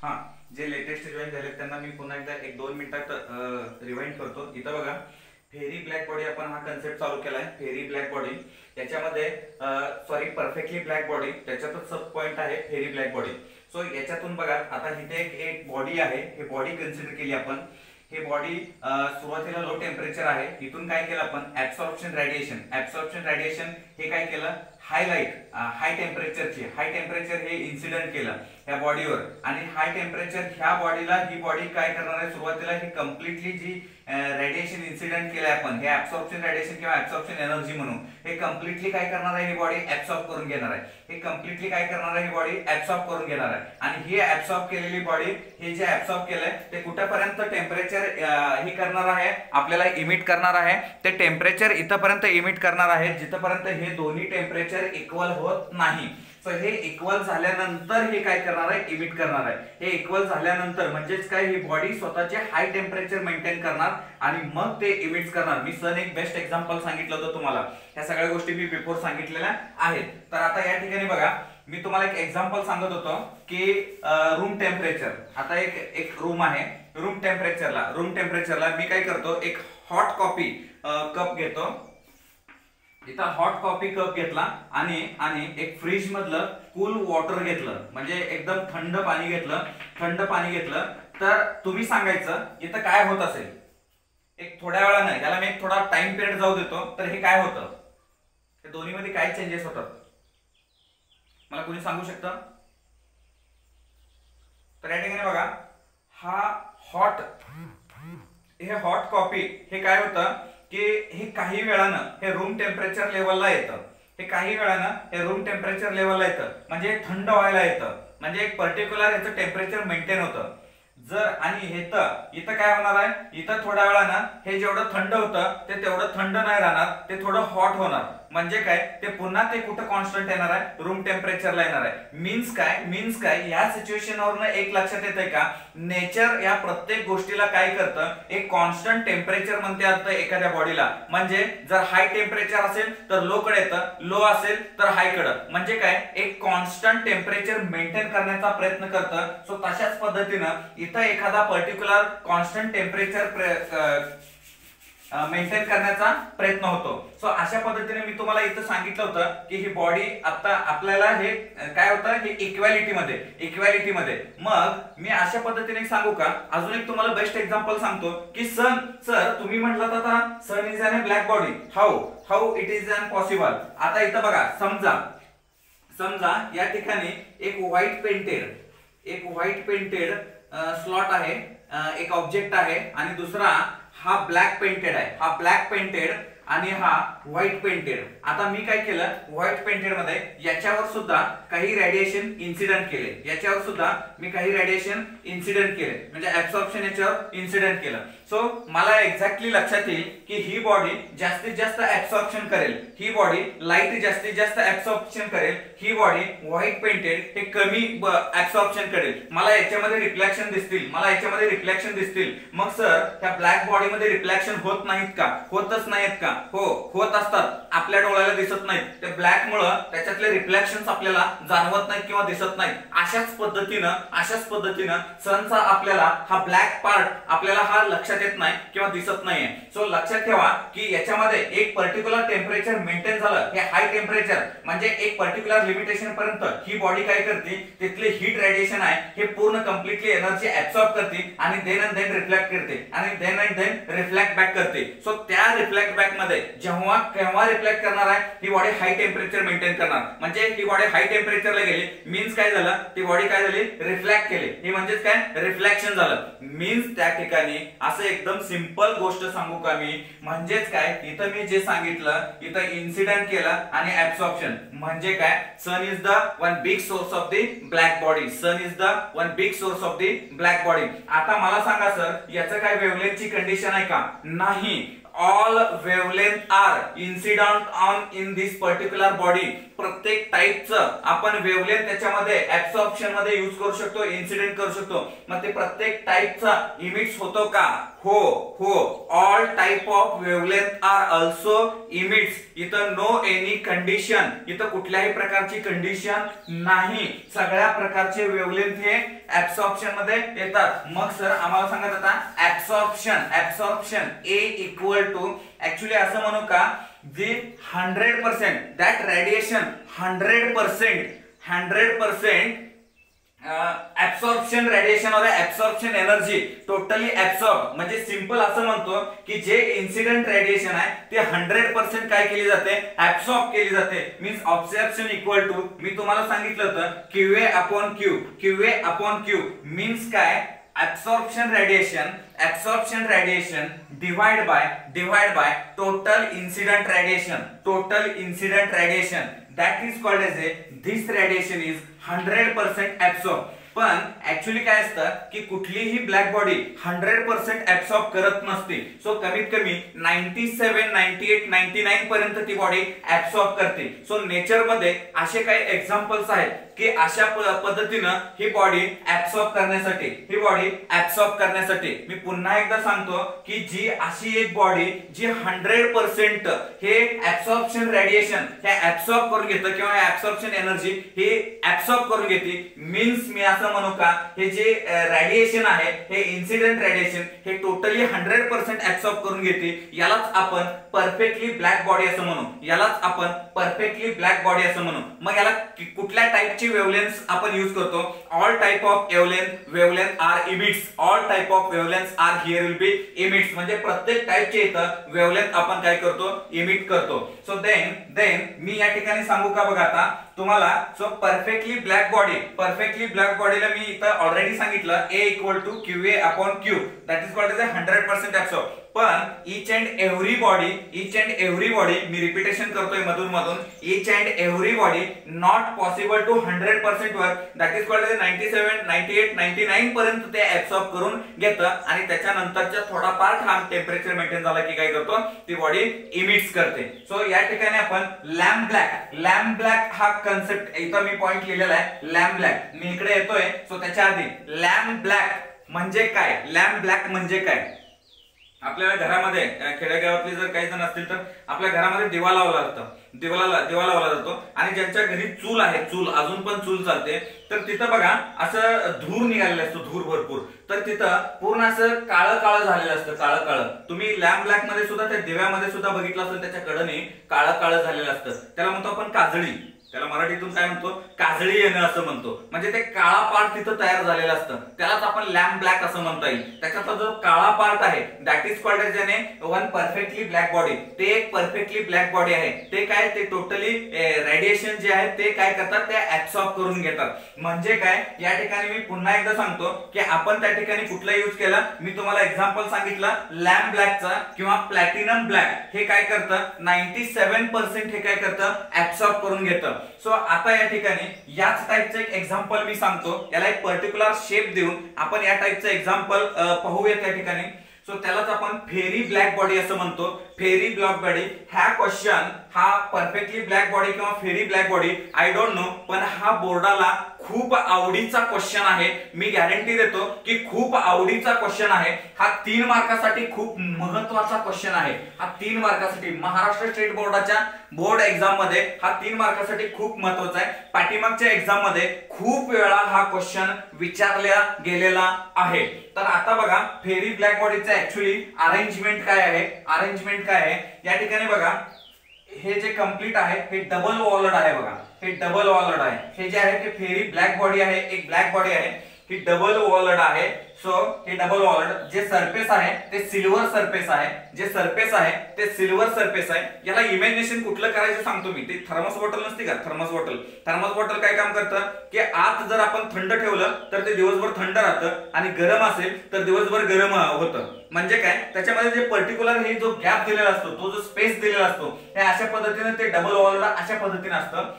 हां, जे latest join झाले त्यांना मी पुन्हा एकदा 1-2 मिनिटात रिवाइंड करतो. इथं बघा, फेरी ब्लॅक बॉडी आपण हा कन्सेप्ट चालू केलाय. फेरी ब्लॅक बॉडी याच्यामध्ये सॉरी परफेक्टली ब्लॅक बॉडी त्याच्यातच सब पॉइंट आहे फेरी ब्लॅक बॉडी. सो याच्यातून बघा, आता इथे एक बॉडी आहे, हे बॉडी कन्सिडर केली आपण. हे बॉडी सुरुवातीला लो टेम्परेचर आहे. इथून काय केलं आपण, ऍब्सॉर्प्शन रेडिएशन हे काय केलं, हाय टेम्परेचर हे इन्सिडेंट केलं ह्या बॉडीवर. आणि हाय टेम्परेचर ह्या बॉडीला, ही बॉडी काय करणार आहे, सुरुवातीला ही कम्प्लिटली जी रेडिएशन इन्सिडेंट केलंय आपण, हे ऍब्सॉर्प्शन रेडिएशन किंवा ऍब्सॉर्प्शन एनर्जी म्हणून, हे कम्प्लिटली काय करणार आहे, ही बॉडी ऍब्सॉर्ब करून घेणार आहे. हे कम्प्लिटली काय करणार आहे, ही बॉडी ऍब्सॉर्ब करून घेणार आहे. आणि ही ऍब्सॉर्ब केलेली बॉडी, हे जे ऍब्सॉर्ब केलंय ते कुठेपर्यंत टेम्परेचर हे करणार आहे, आपल्याला इमिट करणार आहे. ते टेम्परेचर इथपर्यंत इमिट करणार आहे जिथपर्यंत हे दोन्ही टेम्परेचर इक्वल होत नाही. सो हे इक्वल झाल्यानंतर हे काय करणार आहे, इमिट करणार आहे. हे इक्वल झाल्यानंतर म्हणजेच काय, ही बॉडी स्वतःचे हाय टेम्परेचर मेंटेन करणार आणि मग ते इमिट करणार. मी सर एक बेस्ट एक्झाम्पल सांगितलं होतं तुम्हाला, ह्या सगळ्या गोष्टी मी बिफोर सांगितलेल्या आहेत. तर आता या ठिकाणी बघा, मी तुम्हाला एक एक्झाम्पल सांगत होतो की रूम टेम्परेचर. आता एक रूम आहे, रूम टेम्परेचरला मी काय करतो, एक हॉट कॉफी कप घेतो. इथं हॉट कॉफी कप घेतला आणि एक फ्रीज मधलं कूल वॉटर घेतलं, म्हणजे एकदम थंड पाणी घेतलं. तर तुम्ही सांगायचं इथं काय होत असेल. एक थोड्या वेळानं, याला मी एक थोडा टाइम पिरियड जाऊ देतो, तर हे काय होतं, हे दोन्ही मध्ये काय चेंजेस होतात, मला कोणी सांगू शकतं? तर या ठिकाणी बघा, हे हॉट कॉफी हे काय होतं की हे काही वेळानं हे रूम टेम्परेचर लेवलला येतं. म्हणजे थंड व्हायला येतं, म्हणजे एक पर्टिक्युलर याचं टेम्परेचर मेंटेन होतं. जर आणि इथं काय होणार आहे, इथं थोड्या वेळानं हे जेवढं थंड होतं ते तेवढं थंड नाही राहणार, ते थोडं हॉट होणार. म्हणजे काय, ते पुन्हा ते कुठं कॉन्स्टंट येणार आहे, रूम टेम्परेचरला येणार आहे. मीन्स काय या सिच्युएशनवरनं एक लक्षात येतंय का, नेचर या प्रत्येक गोष्टीला काय करतं, एक कॉन्स्टंट टेम्परेचर म्हणते आता एखाद्या बॉडीला. म्हणजे जर हाय टेम्परेचर असेल तर लो कडे येतं, लो असेल तर हाय कडे. म्हणजे काय, एक कॉन्स्टंट टेम्परेचर मेंटेन करण्याचा प्रयत्न करतं. सो तशाच पद्धतीनं इथं एखादा पर्टिक्युलर कॉन्स्टंट टेम्परेचर मेंटेन करण्याचा प्रयत्न होतो. सो अशा पद्धतीने मी तुम्हाला इथं सांगितलं होतं की ही बॉडी आता आपल्याला हे काय होतं, हे इक्वॅलिटीमध्ये. मग मी अशा पद्धतीने सांगू का, अजून एक तुम्हाला बेस्ट एक्झाम्पल सांगतो की सर तुम्ही म्हटलं आता sun is an black body, how it is an possible. आता इथं बघा, समजा या ठिकाणी एक व्हाईट पेंटेड स्लॉट आहे, एक ऑब्जेक्ट आहे, आणि दुसरा हा ब्लॅक पेंटेड आणि हा व्हाईट पेंटेड. आता मी काय केलं, व्हाईट पेंटेड मध्ये याच्यावर सुद्धा काही रेडिएशन इन्सिडेंट केले, म्हणजे ऍब्सॉर्प्शन याच्यावर इन्सिडेंट केलं. सो मला एक्झॅक्टली लक्षात येईल की ही बॉडी जास्तीत जास्त ऍब्सॉर्प्शन करेल, ही बॉडी लाईट जास्तीत जास्त ऍब्सॉर्प्शन करेल, ही बॉडी व्हाईट पेंटेड हे कमी ऍब्सॉर्प्शन करेल. मला याच्यामध्ये रिफ्लेक्शन दिसतील. मग सर त्या ब्लॅक बॉडीमध्ये रिफ्लेक्शन होत नाहीत का? होतच नाहीत का? हो, होत असतात, आपल्या डोळ्याला दिसत नाहीत. ते ब्लॅक मुळे त्याच्यातले रिफ्लेक्शन्स आपल्याला जाणवत नाहीत किंवा दिसत नाहीत. अशाच पद्धतीनं सनचा आपल्याला हा ब्लॅक पार्ट आपल्याला हा लक्षात येत नाही किंवा दिसत नाहीये. सो लक्षात ठेवा की याच्यामध्ये एक पर्टिक्युलर टेम्परेचर मेंटेन झालं, हे हाय टेम्परेचर, म्हणजे एक पर्टिक्युलर लिमिटेशन पर्यंत ही बॉडी काय करते, तिथले हीट रेडिएशन आहे हे पूर्ण कम्प्लिटली एनर्जी ऍब्सॉर्ब करते आणि देन रिफ्लेक्ट करते आणि देन रिफ्लेक्ट बॅक करते. सो त्या रिफ्लेक्ट बॅक मध्ये केव्हा रिफ्लेक्ट करणार आहे, ही बॉडी हाय टेम्परेचर मेंटेन करणार. म्हणजे ही बॉडी हाय टेम्परेचरला गेली, मीन्स काय झालं, ती बॉडी काय झाली, रिफ्लेक्ट केली. हे म्हणजेच काय, रिफ्लेक्शन झालं. मीन्स त्या ठिकाणी असं एकदम सिंपल गोष्ट सांगू का मी, म्हणजेच काय, इथं मी जे सांगितलं, इथं इन्सिडेंट केलं आणि ऍब्सॉर्प्शन. म्हणजे काय, sun is the one big source of the black body. आता मला सांगा सर, याचं काय वेव्हलेंथची कंडिशन आहे का? नाही. All wavelength are incident on in this particular body. प्रत्येक टाइपचं आपण वेवलेंथ त्याच्यामध्ये ऍब्सॉर्प्शन मध्ये यूज करू शकतो, इन्सिडेंट करू शकतो. मग ते प्रत्येक टाइपचा इमिट्स होतो का? हो हो. All type of wavelength are also emits. इथं नो एनी कंडिशन, इथं कुठल्याही प्रकारची कंडिशन नाही. सगळ्या प्रकारचे वेवलेंथ हे ऍब्सॉर्प्शन मध्ये येतात. मग सर आम्हाला सांगत आता absorption a equal to actually असं म्हणू का, जी 100% दॅट रेडिएशन 100% ऍब्सॉर्प्शन रेडिएशन और ऍब्सॉर्प्शन एनर्जी टोटली ऍब्सॉर्ब, म्हणजे सिंपल असं म्हणतो की जे इन्सिडेंट रेडिएशन आहे ते 100% काय केली जाते, ऍब्सॉर्ब केली जाते. मीन्स ऑब्झर्प्शन इक्वल टू, मी तुम्हाला सांगितलं होतं QA अपॉन Q मीन्स काय, absorption radiation divide by total incident radiation that is called as a this radiation is 100% absorb. पण ऍक्च्युअली काय असतं की कुठलीही ब्लॅक बॉडी 100% ऍब्सॉर्ब करत नसते. सो कमीत कमी 97, 98, 99 पर्यंत ती बॉडी ऍब्सॉर्ब करते. सो नेचर मध्ये असे काही एक्झाम्पल्स आहेत की अशा पद्धतीनं ही बॉडी ऍब्सॉर्ब करण्यासाठी मी पुन्हा एकदा सांगतो की जी अशी एक बॉडी जी 100% हे ऍब्सॉर्प्शन रेडिएशन हे ऍब्सॉर्ब करून घेतं किंवा ऍब्सॉर्प्शन एनर्जी हे ऍब्सॉर्ब करून घेते. मीन्स मी असं म्हणू का, हे जे रेडिएशन आहे हे इन्सिडेंट रेडिएशन हे टोटली 100% ऍब्सॉर्ब करून घेते. यालाच आपण परफेक्टली ब्लॅक बॉडी असं म्हणू. मग याला कुठल्या टाइपची वेवलेंथ आपण यूज करतो? All type of wavelength are emits. All type of wavelength are here will be emits. म्हणजे प्रत्येक टाइपचे इथं वेवलेंथ आपण काय करतो, इमिट करतो. सो देन मी या ठिकाणी सांगू का बघा आता तुम्हाला. सो परफेक्टली ब्लॅक बॉडीला मी इथं ऑलरेडी सांगितलं A equal to QA upon Q that is called as 100% absorb. पण ईच अँड एव्हरी बॉडी मी रिपीटेशन करतोय मधून each and every body not possible to 100% work that is called as 97, 98, 99 पर्यंत ते absorb करून घेतं आणि त्याच्यानंतरच्या थोडा पार्ट हा टेम्परेचर मेंटेन झाला की काय करतो, ती बॉडी इमिट्स करते. सो या ठिकाणी आपण लॅम्प ब्लॅक हा कन्सेप्ट इथं मी पॉइंट लिहिलेला आहे. लॅम्प ब्लॅक मी इकडे येतोय. सो त्याच्या आधी लॅम्प ब्लॅक म्हणजे काय, आपल्या घरामध्ये खेडेगावातले जर काही जण असतील तर आपल्या घरामध्ये दिवा लावला जातो आणि ज्यांच्या घरी चूल आहे, अजून पण चूल चालते, तर तिथं बघा असं धूर निघालेला असतो, धूर भरपूर. तर तिथं पूर्ण असं काळं झालेलं असतं. तुम्ही लॅम्प ब्लॅक मध्ये सुद्धा त्या दिव्यामध्ये सुद्धा बघितलं असेल, त्याच्या कडनी काळं झालेलं असतं. त्याला म्हणतो आपण काजळी. त्याला मराठीतून काय म्हणतो, काजळी येणं असं म्हणतो. म्हणजे ते काळा पार्ट तिथं तयार झालेलं असतं, त्यालाच आपण लॅम्प ब्लॅक असं म्हणता येईल. त्याच्यातला जो काळा पार्ट आहे that is called as one perfectly black body. ते एक परफेक्टली ब्लॅक बॉडी आहे. ते काय, ते टोटली रेडिएशन जे आहे ते काय करतात, ते ऍब्सॉर्ब करून घेतात. म्हणजे काय, या ठिकाणी मी पुन्हा एकदा सांगतो की आपण त्या ठिकाणी कुठला यूज केला. मी तुम्हाला एक्झाम्पल सांगितलं लॅम्प ब्लॅकचा किंवा प्लॅटिनम ब्लॅक. हे काय करतं, 97% हे काय करतं, ऍब्सॉर्ब करून घेतं. सो आता या ठिकाणी याच टाइपचं एक एक्झाम्पल मी सांगतो. याला एक पर्टिक्युलर शेप देऊन आपण या टाइपचं एक्झाम्पल पाहूया त्या ठिकाणी. सो त्यालाच आपण फेरी ब्लॅक बॉडी असं म्हणतो. फेरी ब्लॅक बॉडी हा क्वेश्चन, हा परफेक्टली ब्लॅक बॉडी किंवा Ferry black body I don't know, पण हा बोर्डाला खूप आवडीचा क्वेश्चन आहे. मी गॅरंटी देतो की खूप आवडीचा क्वेश्चन आहे. हा 3 मार्कासाठी खूप महत्वाचा क्वेश्चन आहे. हा 3 मार्कासाठी महाराष्ट्र स्टेट बोर्डाच्या बोर्ड एक्झाम मध्ये हा 3 मार्कासाठी खूप महत्वाचा आहे. पाठीमागच्या एक्झाम मध्ये खूप वेळा हा क्वेश्चन विचारला गेलेला आहे. तर आता बघा फेरी ब्लॅक बॉडीचं ऍक्च्युअली अरेंजमेंट काय आहे, या ठिकाणी बघा हे जे कंप्लीट आहे हे डबल वॉलड आहे. बघा हे डबल वॉलड आहे. हे जे आहे ते फेरी ब्लॅक बॉडी आहे, एक ब्लॅक बॉडी आहे, ही डबल वॉलड आहे. सो हे डबल वॉलड जे सरफेस आहे ते सिल्वर सरफेस आहे. याला इमॅजिनेशन कुठलं करायचं सांगतो मी. ते थर्मस बॉटल नसते का, थर्मस बॉटल काय काम करतं की आत जर आपण थंड ठेवलं तर ते दिवसभर थंड राहतं आणि गरम असेल तर दिवसभर गरम होतं. म्हणजे काय, त्याच्यामध्ये जे पर्टिक्युलर हे जो गॅप दिलेला असतो, तो जो स्पेस दिलेला असतो, हे अशा पद्धतीने ते डबल वॉलड अशा पद्धतीने असतं.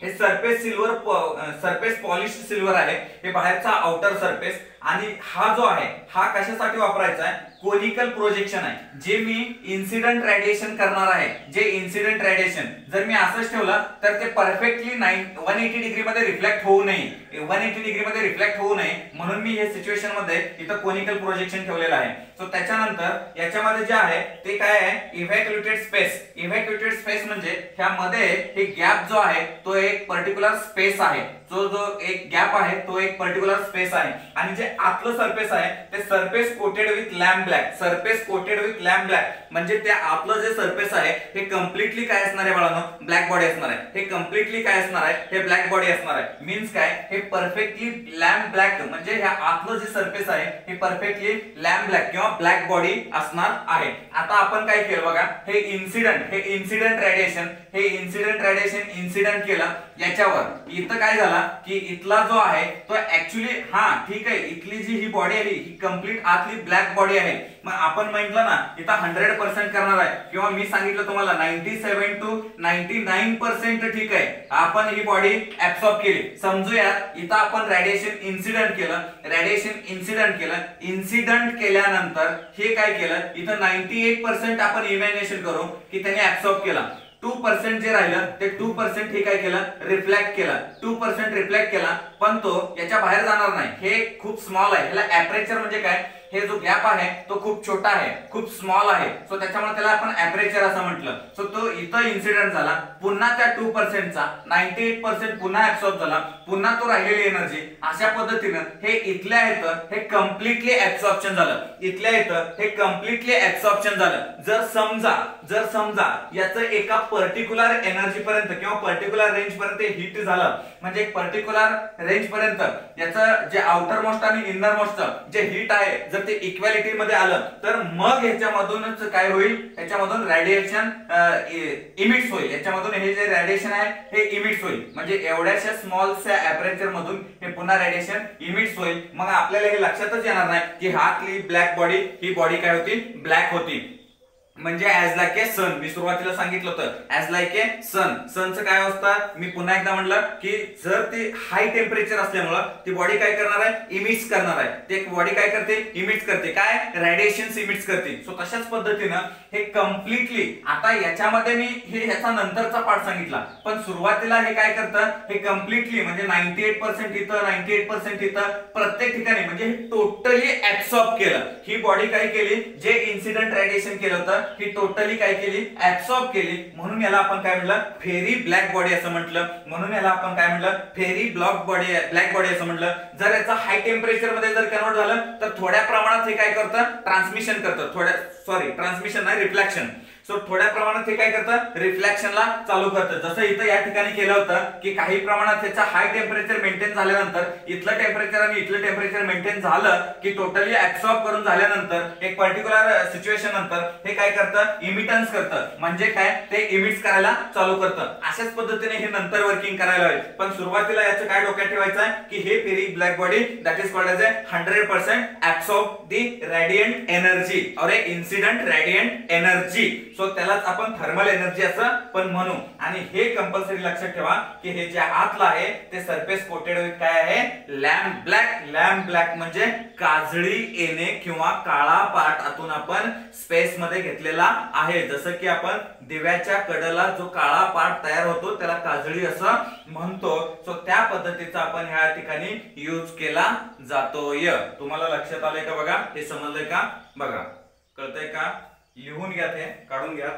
हे सरफेस पॉलिश सिल्वर आहे, हे बाहेरचा आउटर सरफेस. आणि हा जो आहे हा कशासाठी वापरायचा आहे, कोनिकल प्रोजेक्शन आहे, जे मी इन्सिडेंट रेडिएशन करणार आहे, जे इन्सिडेंट रेडिएशन जर मी असंच ठेवलं तर ते परफेक्टली 180 डिग्री मध्ये रिफ्लेक्ट होऊ नये, 180 डिग्री मध्ये रिफ्लेक्ट होऊ नये म्हणून मी हे सिच्युएशन मध्ये इथं कोनिकल प्रोजेक्शन ठेवलेलं आहे. सो त्याच्यानंतर याच्यामध्ये जे आहे ते काय आहे, इव्हॅक्युएटेड स्पेस. इव्हॅक्युएटेड स्पेस म्हणजे ह्यामध्ये हे गॅप जो आहे तो एक पर्टिक्युलर स्पेस आहे, जो एक गॅप आहे तो एक पर्टिक्युलर स्पेस आहे, आणि जे आतलं सरफेस आहे ते surface coated with lamp black. Surface coated with lamp black म्हणजे ते आतलं जे सरफेस आहे हे कम्प्लिटली काय असणार आहे बाळांनो, ब्लॅक बॉडी असणार आहे. हे कम्प्लिटली काय असणार आहे, हे ब्लॅक बॉडी असणार आहे. मीन्स काय, हे परफेक्टली लॅम्प ब्लॅक म्हणजे ह्या आतलं जे सरफेस आहे हे परफेक्टली लॅम्प ब्लॅक किंवा ब्लॅक बॉडी असणार आहे. आता आपण काय केलं बघा, हे इन्सिडेंट रेडिएशन, हे इन्सिडेंट रेडिएशन इन्सिडेंट केलं याच्यावर. इथं काय झाला की इथला जो आहे तो ऍक्च्युली हा ठीक आहे, इथली जी ही बॉडी आहे ही कंप्लीट आतली ब्लॅक बॉडी आहे. मग आपण म्हटलं ना इथं 100% करणार आहे किंवा मी सांगितलं तुम्हाला 97 to 99% ठीक आहे, आपण ही बॉडी ऍब्सॉर्ब केली. समजूया इथं आपण रेडिएशन इन्सिडेंट केलं, इन्सिडेंट केल्यानंतर हे काय केलं, इथं 98% आपण इमॅजिनेशन करू की त्याने ऍब्सॉर्ब केला. 2% जे राहिलं ते 2% हे काय केलं, रिफ्लेक्ट केला. 2% रिफ्लेक्ट केला पण तो याच्या बाहेर जाणार नाही, हे खूप स्मॉल आहे. ह्याला एपरेचर म्हणजे काय, हे जो गॅप आहे तो खूप छोटा आहे, खूप स्मॉल आहे. सो त्याच्यामुळे त्याला आपण एपरेचर असं म्हटलं. सो तो इथं इन्सिडेंट झाला, पुन्हा त्या 2% चा 98% पुन्हा ऍब्सॉर्ब झाला, पुन्हा तो राहिलेली एनर्जी अशा पद्धतीनं हे इथल्या इथं हे कम्प्लिटली ऍब्सॉर्प्शन झालं. इथल्या इथं हे कम्प्लिटली ऍब्सॉर्प्शन झालं. जर समजा याचं एका पर्टिक्युलर एनर्जी पर्यंत किंवा पर्टिक्युलर रेंज पर्यंत हिट झालं, म्हणजे एक पर्टिक्युलर रेंज पर्यंत याचं जे आउटर मोस्ट आणि इनर मोस्ट जे हिट आहे जर ते इक्वॅलिटी मध्ये आलं तर मग ह्याच्यामधूनच काय होईल, ह्याच्यामधून रेडिएशन इमिट्स होईल. याच्यामधून हे जे रेडिएशन आहे हे इमिट्स होईल, म्हणजे एवढ्याशा स्मॉलच्या एपरेचर मधून हे पुन्हा रेडिएशन इमिट्स होईल. मग आपल्याला हे लक्षातच येणार नाही की हातली ब्लॅक बॉडी ही बॉडी काय होती, ब्लॅक होती. म्हणजे ऍज लाईक ए सन, मी सुरुवातीला सांगितलं होतं ऍज लाईक ए सन. सनचं काय असतं, मी पुन्हा एकदा म्हटलं की जर ती हाय टेम्परेचर असल्यामुळं ती बॉडी काय करणार आहे, इमिट्स करणार आहे. ते बॉडी काय करते, इमिट्स करते, काय रेडिएशन इमिट्स करते. सो तशाच पद्धतीनं हे कम्प्लिटली, आता याच्यामध्ये मी हे ह्याचा नंतरचा पार्ट सांगितला, पण सुरुवातीला हे काय करतं, हे कम्प्लिटली म्हणजे 98% इथं 98% इथं प्रत्येक ठिकाणी म्हणजे हे टोटली ऍब्सॉर्ब केलं. ही बॉडी काय केली, जे इन्सिडेंट रेडिएशन केलं होतं ही टोटली काय केली, ऍब्सॉर्ब केली. म्हणून याला आपण काय म्हटलं, फेरी ब्लॅक बॉडी असं म्हटलं. म्हणून याला आपण काय म्हटलं, फेरी ब्लॅक बॉडी असं म्हटलं. जर याचा हाय टेम्परेचर मध्ये जर कन्वर्ट झालं तर थोड्या प्रमाणात हे काय करतं, ट्रान्समिशन करतं. ट्रान्समिशन नाही, रिफ्लेक्शन. सो थोड्या प्रमाणात हे काय करतं, रिफ्लेक्शनला चालू करतं. जसं इथं या ठिकाणी केलं होतं की काही प्रमाणात त्याचा हाय टेम्परेचर मेंटेन झाल्यानंतर इथलं टेम्परेचर आणि इथलं टेम्परेचर मेंटेन झालं की टोटली ऍब्सॉर्ब करून झाल्यानंतर एक पर्टिक्युलर सिच्युएशन नंतर हे काय करतं, इमिटन्स करतं. म्हणजे काय, ते इमिट्स करायला चालू करतं. अशाच पद्धतीने हे नंतर वर्किंग करायला हवे. पण सुरुवातीला याचं काय डोक्यात ठेवायचं आहे की हे Ferry black body that is called as a 100% absorb the radiant energy और a incident radiant energy. So त्यालाच आपण थर्मल एनर्जी असं पण म्हणू. आणि हे कंपल्सरी लक्षात ठेवा की हे जे आतलं आहे ते सरफेस कोटेड विथ काय आहे, लॅम्प ब्लॅक. लॅम्प ब्लॅक म्हणजे काजळी येणे किंवा काळा पार्ट आतून आपण स्पेस मध्ये घेतलेला आहे. जसं की आपण दिव्याच्या कडेला जो काळा पार्ट तयार होतो त्याला काजळी असं म्हणतो. सो त्या पद्धतीचा आपण ह्या ठिकाणी यूज केला जातोय. तुम्हाला लक्षात आलंय का बघा, हे समजलंय का, बघा कळतंय का, लिहून घ्या, ते काढून घ्या.